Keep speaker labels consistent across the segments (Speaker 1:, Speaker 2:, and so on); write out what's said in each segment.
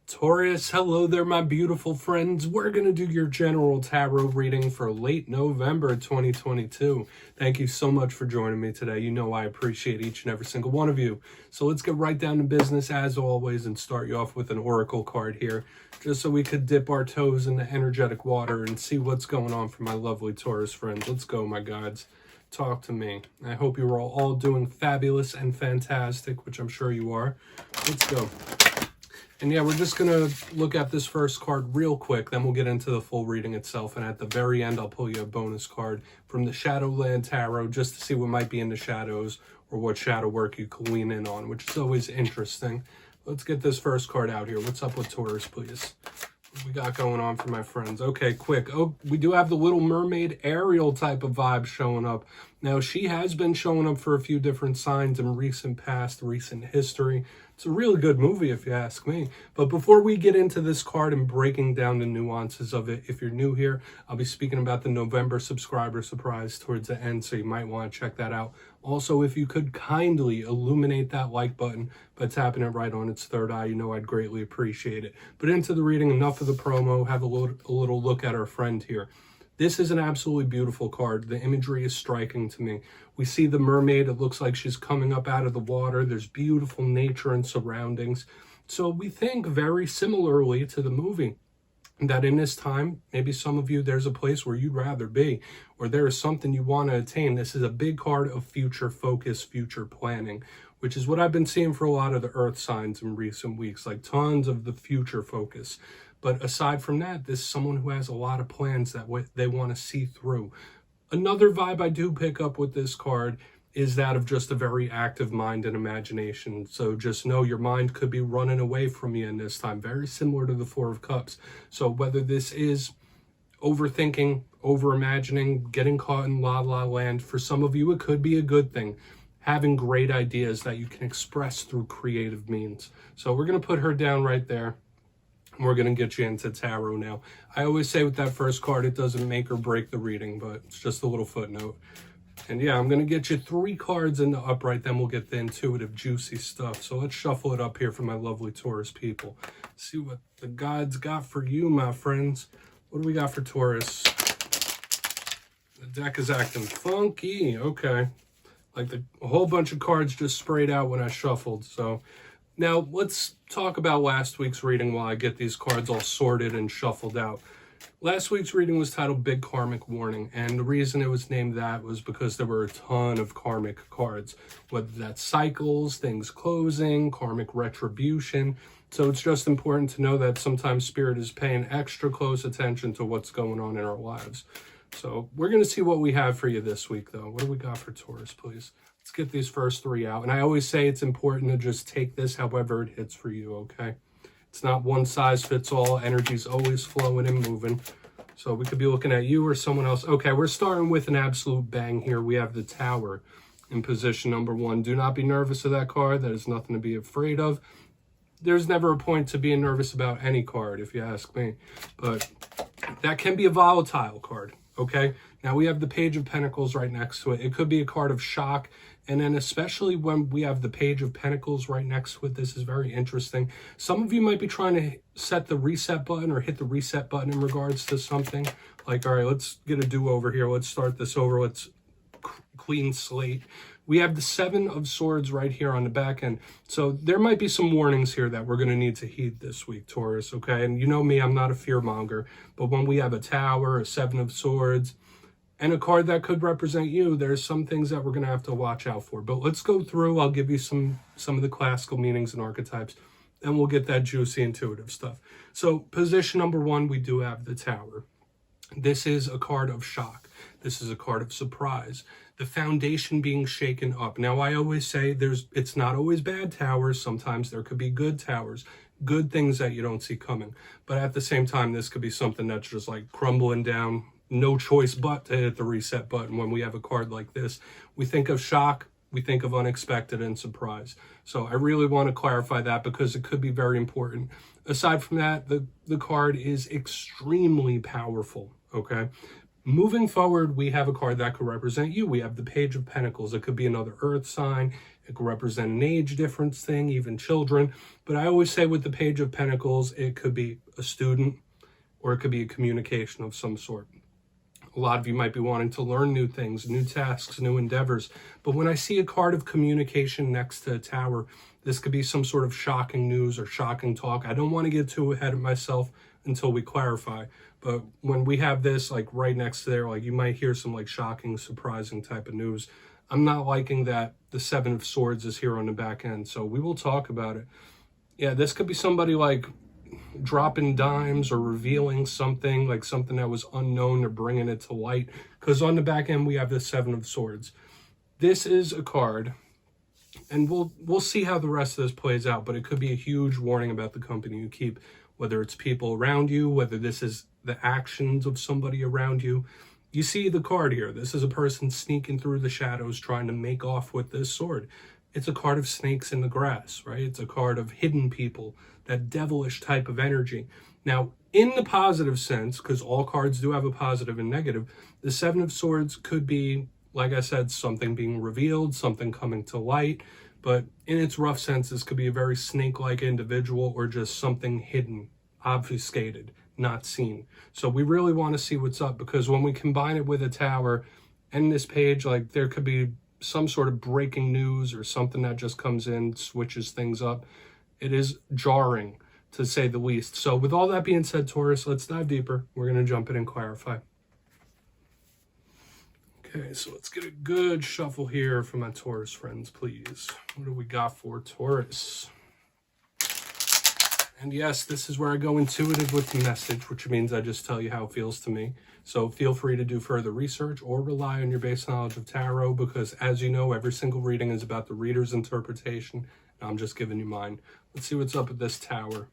Speaker 1: Taurus, hello there, my beautiful friends. We're going to do your general tarot reading for late November 2022. Thank you so much for joining me today. You know I appreciate each and every single one of you. So let's get right down to business as always and start you off with an oracle card here, just so we could dip our toes in the energetic water and see what's going on for my lovely Taurus friends. Let's go, my gods. Talk to me. I hope you're all doing fabulous and fantastic, which I'm sure you are. Let's go. And yeah, we're just going to look at this first card real quick, then we'll get into the full reading itself. And at the very end, I'll pull you a bonus card from the Shadowland Tarot just to see what might be in the shadows or what shadow work you can lean in on, which is always interesting. Let's get this first card out here. What's up with Taurus, please? What we got going on for my friends? Okay, quick. Oh, we do have the Little Mermaid Ariel type of vibe showing up. Now, she has been showing up for a few different signs in recent past, recent history. It's a really good movie, if you ask me. But before we get into this card and breaking down the nuances of it, if you're new here, I'll be speaking about the November subscriber surprise towards the end, so you might want to check that out. Also, if you could kindly illuminate that like button by tapping it right on its third eye, you know I'd greatly appreciate it. But into the reading, enough of the promo, have a little look at our friend here. This is an absolutely beautiful card. The imagery is striking to me. We see the mermaid. It looks like she's coming up out of the water. There's beautiful nature and surroundings. So we think very similarly to the movie, that in this time, maybe some of you, there's a place where you'd rather be, or there is something you want to attain. This is a big card of future focus, future planning, which is what I've been seeing for a lot of the earth signs in recent weeks, like tons of the future focus. But aside from that, this is someone who has a lot of plans that they want to see through. Another vibe I do pick up with this card is that of just a very active mind and imagination. So just know your mind could be running away from you in this time, very similar to the Four of Cups. So whether this is overthinking, overimagining, getting caught in la-la land, for some of you, it could be a good thing. Having great ideas that you can express through creative means. So we're going to put her down right there. We're going to get you into tarot now. I always say with that first card, it doesn't make or break the reading, but it's just a little footnote. And yeah, I'm going to get you 3 cards in the upright, then we'll get the intuitive, juicy stuff. So let's shuffle it up here for my lovely Taurus people. See what the gods got for you, my friends. What do we got for Taurus? The deck is acting funky. Okay. Like a whole bunch of cards just sprayed out when I shuffled, so... Now, let's talk about last week's reading while I get these cards all sorted and shuffled out. Last week's reading was titled Big Karmic Warning, and the reason it was named that was because there were a ton of karmic cards, whether that's cycles, things closing, karmic retribution. So it's just important to know that sometimes Spirit is paying extra close attention to what's going on in our lives. So we're going to see what we have for you this week, though. What do we got for Taurus, please? Let's get these first 3 out. And I always say it's important to just take this however it hits for you, okay? It's not one size fits all. Energy's always flowing and moving. So we could be looking at you or someone else. Okay, we're starting with an absolute bang here. We have the Tower in position number 1. Do not be nervous of that card. That is nothing to be afraid of. There's never a point to being nervous about any card, if you ask me. But that can be a volatile card, okay? Now we have the Page of Pentacles right next to it. It could be a card of shock. And then especially when we have the Page of Pentacles right next to it, this is very interesting. Some of you might be trying to set the reset button or hit the reset button in regards to something. Like, all right, let's get a do-over here. Let's start this over. Let's clean slate. We have the 7 of Swords right here on the back end. So there might be some warnings here that we're going to need to heed this week, Taurus, okay? And you know me, I'm not a fearmonger. But when we have a Tower, a 7 of Swords, and a card that could represent you, there's some things that we're going to have to watch out for. But let's go through. I'll give you some of the classical meanings and archetypes, and we'll get that juicy intuitive stuff. So position number 1, we do have the Tower. This is a card of shock. This is a card of surprise. The foundation being shaken up. Now, I always say it's not always bad towers. Sometimes there could be good towers, good things that you don't see coming. But at the same time, this could be something that's just like crumbling down. No choice but to hit the reset button when we have a card like this. We think of shock, we think of unexpected and surprise. So I really want to clarify that because it could be very important. Aside from that, the card is extremely powerful, okay? Moving forward, we have a card that could represent you. We have the Page of Pentacles. It could be another earth sign. It could represent an age difference thing, even children. But I always say with the Page of Pentacles, it could be a student or it could be a communication of some sort. A lot of you might be wanting to learn new things, new tasks, new endeavors. But when I see a card of communication next to a tower, this could be some sort of shocking news or shocking talk. I don't want to get too ahead of myself until we clarify. But when we have this like right next to there, like you might hear some like shocking, surprising type of news. I'm not liking that the Seven of Swords is here on the back end. So we will talk about it. Yeah, this could be somebody like dropping dimes or revealing something, like something that was unknown or bringing it to light, because on the back end we have the Seven of Swords. This is a card, and we'll see how the rest of this plays out, but it could be a huge warning about the company you keep, whether it's people around you, whether this is the actions of somebody around you. You see the card here. This is a person sneaking through the shadows trying to make off with this sword. It's a card of snakes in the grass, right? It's a card of hidden people, that devilish type of energy. Now, in the positive sense, because all cards do have a positive and negative, the Seven of Swords could be, like I said, something being revealed, something coming to light. But in its rough sense, this could be a very snake-like individual or just something hidden, obfuscated, not seen. So we really want to see what's up, because when we combine it with a tower and this page, like there could be some sort of breaking news or something that just comes in, switches things up. It is jarring, to say the least. So with all that being said, Taurus, let's dive deeper. We're going to jump in and clarify. Okay, so let's get a good shuffle here for my Taurus friends, please. What do we got for Taurus? And yes, this is where I go intuitive with the message, which means I just tell you how it feels to me. So feel free to do further research or rely on your base knowledge of tarot, because as you know, every single reading is about the reader's interpretation. I'm just giving you mine. Let's see what's up with this tower.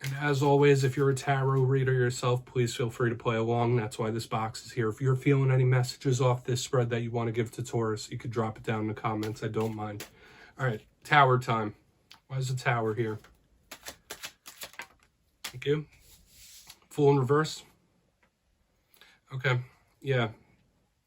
Speaker 1: And as always, if you're a tarot reader yourself, please feel free to play along. That's why this box is here. If you're feeling any messages off this spread that you want to give to Taurus, you could drop it down in the comments. I don't mind. All right, tower time. Why is the tower here? Thank you. Full in reverse. Okay, yeah.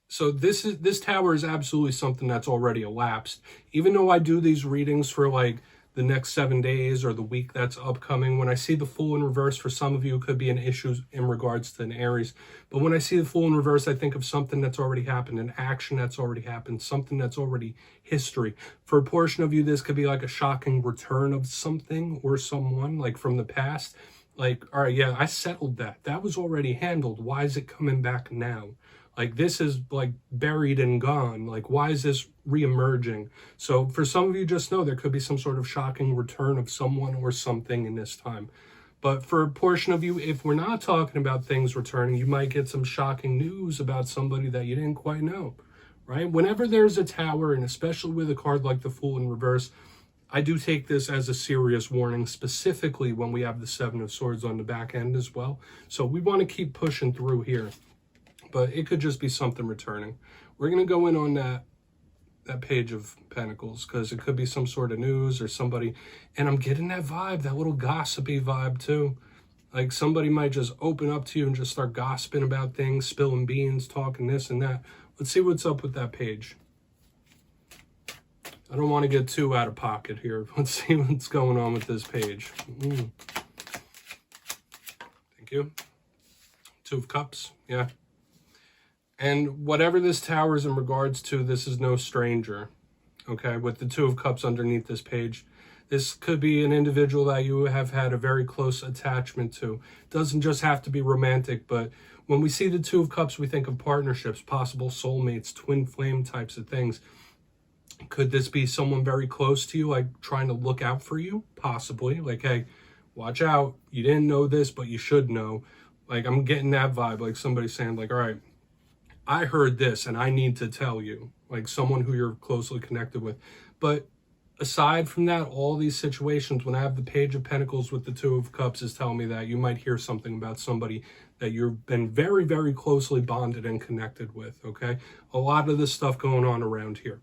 Speaker 1: So this tower is absolutely something that's already elapsed. Even though I do these readings for like the next 7 days or the week that's upcoming, when I see the Fool in reverse, for some of you, it could be an issue in regards to an Aries. But when I see the Fool in reverse, I think of something that's already happened, an action that's already happened, something that's already history. For a portion of you, this could be like a shocking return of something or someone, like from the past. Like, all right, yeah, I settled that. That was already handled. Why is it coming back now? Like, this is like buried and gone. Like, why is this reemerging? So for some of you, just know there could be some sort of shocking return of someone or something in this time. But for a portion of you, if we're not talking about things returning, you might get some shocking news about somebody that you didn't quite know, right? Whenever there's a tower, and especially with a card like the Fool in reverse, I do take this as a serious warning, specifically when we have the Seven of Swords on the back end as well. So we want to keep pushing through here. But it could just be something returning. We're going to go in on that Page of Pentacles, because it could be some sort of news or somebody. And I'm getting that vibe, that little gossipy vibe too. Like somebody might just open up to you and just start gossiping about things, spilling beans, talking this and that. Let's see what's up with that page. I don't want to get too out of pocket here. Let's see what's going on with this page. Thank you. Two of Cups, yeah. And whatever this tower is in regards to, this is no stranger, okay? With the Two of Cups underneath this page, this could be an individual that you have had a very close attachment to. It doesn't just have to be romantic, but when we see the Two of Cups, we think of partnerships, possible soulmates, twin flame types of things. Could this be someone very close to you, like trying to look out for you? Possibly. Like, hey, watch out. You didn't know this, but you should know. Like, I'm getting that vibe. Like somebody saying, like, all right, I heard this and I need to tell you, like someone who you're closely connected with. But aside from that, all these situations, when I have the Page of Pentacles with the Two of Cups, is telling me that you might hear something about somebody that you've been very, very closely bonded and connected with, okay? A lot of this stuff going on around here.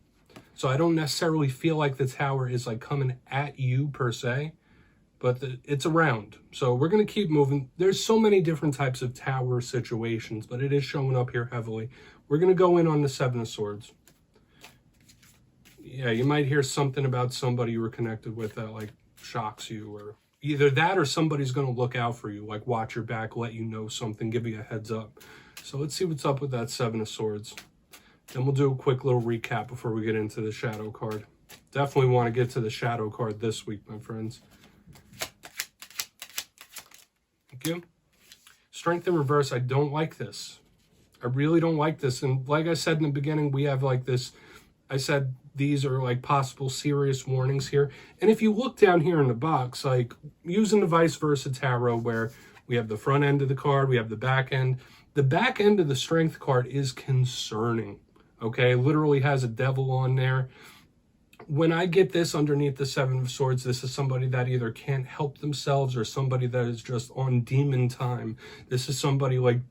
Speaker 1: So I don't necessarily feel like the tower is like coming at you per se, but it's around. So we're going to keep moving. There's so many different types of tower situations, but it is showing up here heavily. We're going to go in on the Seven of Swords. Yeah, you might hear something about somebody you were connected with that like shocks you, or either that or somebody's going to look out for you, like watch your back, let you know something, give you a heads up. So let's see what's up with that Seven of Swords. Then we'll do a quick little recap before we get into the shadow card. Definitely want to get to the shadow card this week, my friends. Thank you. Strength in reverse. I don't like this. I really don't like this. And like I said in the beginning, we have like this, I said these are like possible serious warnings here. And if you look down here in the box, like using the vice versa tarot, where we have the front end of the card, we have the back end. The back end of the strength card is concerning. Okay, it literally has a devil on there. When I get this underneath the Seven of Swords, this is somebody that either can't help themselves or somebody that is just on demon time. This is somebody like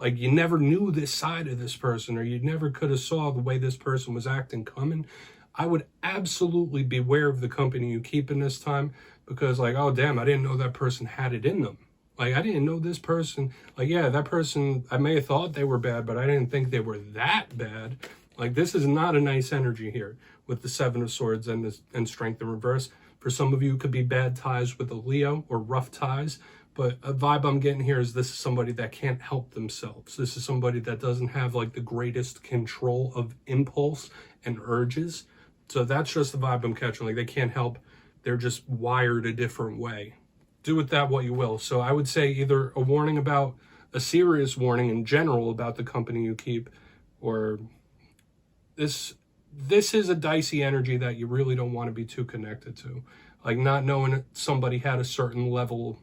Speaker 1: you never knew this side of this person, or you never could have saw the way this person was acting coming. I would absolutely beware of the company you keep in this time, because like, oh damn, I didn't know that person had it in them. Like, I didn't know this person, like, yeah, that person, I may have thought they were bad, but I didn't think they were that bad. Like, this is not a nice energy here with the Seven of Swords and Strength in reverse. For some of you, it could be bad ties with a Leo or rough ties. But a vibe I'm getting here is this is somebody that can't help themselves. This is somebody that doesn't have like the greatest control of impulse and urges. So that's just the vibe I'm catching. Like, they can't help. They're just wired a different way. Do with that what you will. So I would say either a warning about, a serious warning in general about the company you keep, or this is a dicey energy that you really don't want to be too connected to. Like, not knowing that somebody had a certain level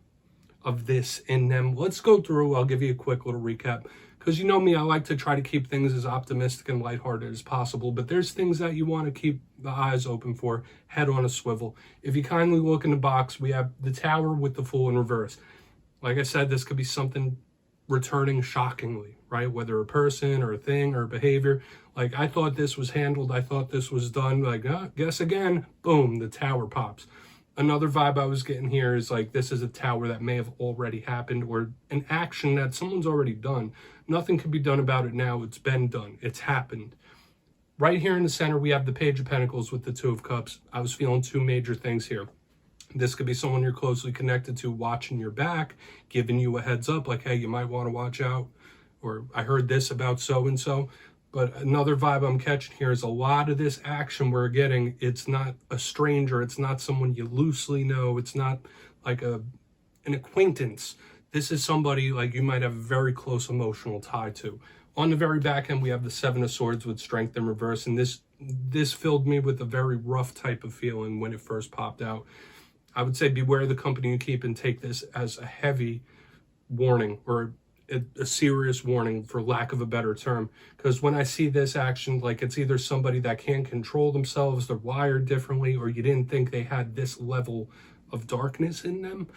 Speaker 1: of this in them. Let's go through. I'll give you a quick little recap, because you know me, I like to try to keep things as optimistic and lighthearted as possible, but there's things that you want to keep the eyes open for, head on a swivel. If you kindly look in the box, we have the Tower with the Fool in reverse. Like I said, this could be something returning shockingly, right? Whether a person or a thing or behavior. Like, I thought this was handled, I thought this was done, like, guess again, boom, the Tower pops. Another vibe I was getting here is like, this is a tower that may have already happened, or an action that someone's already done. Nothing can be done about it now. It's been done. It's happened. Right here in the center, we have the Page of Pentacles with the Two of Cups. I was feeling two major things here. This could be someone you're closely connected to, watching your back, giving you a heads up, like, hey, you might want to watch out, or I heard this about so-and-so. But another vibe I'm catching here is a lot of this action we're getting, it's not a stranger, it's not someone you loosely know, it's not like an acquaintance. This is somebody like you might have a very close emotional tie to. On the very back end, we have the Seven of Swords with Strength in reverse, and this filled me with a very rough type of feeling when it first popped out. I would say beware the company you keep, and take this as a heavy warning, or a serious warning, for lack of a better term. Because when I see this action, like, it's either somebody that can't control themselves, they're wired differently, or you didn't think they had this level of darkness in them.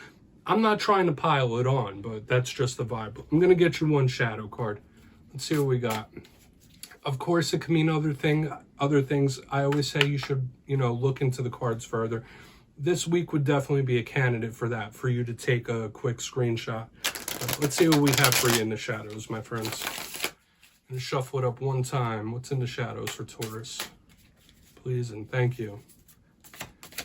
Speaker 1: I'm not trying to pile it on, but that's just the vibe. I'm going to get you one shadow card. Let's see what we got. Of course, it can mean other things. I always say you should, look into the cards further. This week would definitely be a candidate for that, for you to take a quick screenshot. Let's see what we have for you in the shadows, my friends. I'm going to shuffle it up one time. What's in the shadows for Taurus? Please and thank you.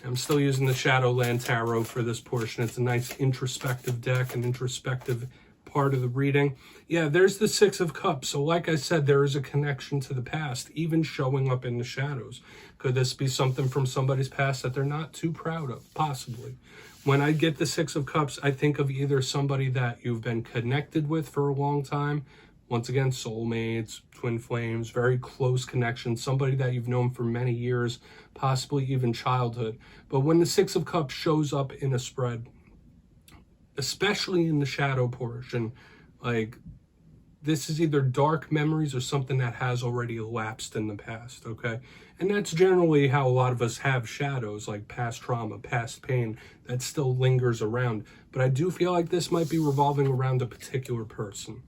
Speaker 1: I'm still using the Shadowland Tarot for this portion. It's a nice introspective deck, an introspective part of the reading. Yeah, there's the Six of Cups. So like I said, there is a connection to the past, even showing up in the shadows. Could this be something from somebody's past that they're not too proud of? Possibly. When I get the Six of Cups, I think of either somebody that you've been connected with for a long time. Once again, soulmates, twin flames, very close connections, somebody that you've known for many years, possibly even childhood. But when the Six of Cups shows up in a spread, especially in the shadow portion, like, this is either dark memories or something that has already elapsed in the past, okay? And that's generally how a lot of us have shadows, like past trauma, past pain, that still lingers around. But I do feel like this might be revolving around a particular person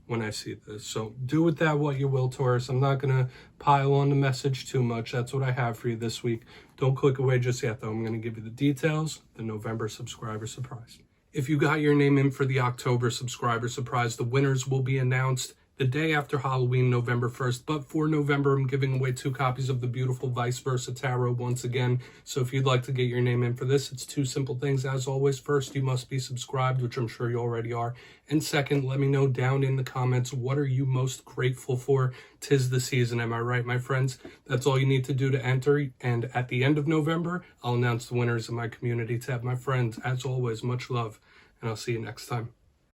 Speaker 1: when I see this. So do with that what you will, Taurus. I'm not going to pile on the message too much. That's what I have for you this week. Don't click away just yet, though. I'm going to give you the details, the November subscriber surprise. If you got your name in for the October subscriber surprise, the winners will be announced the day after Halloween, November 1st. But for November, I'm giving away 2 copies of the beautiful Vice Versa Tarot once again. So if you'd like to get your name in for this, it's 2 simple things. As always, first, you must be subscribed, which I'm sure you already are. And second, let me know down in the comments, what are you most grateful for? 'Tis the season, am I right, my friends? That's all you need to do to enter. And at the end of November, I'll announce the winners in my community tab. My friends, as always, much love, and I'll see you next time.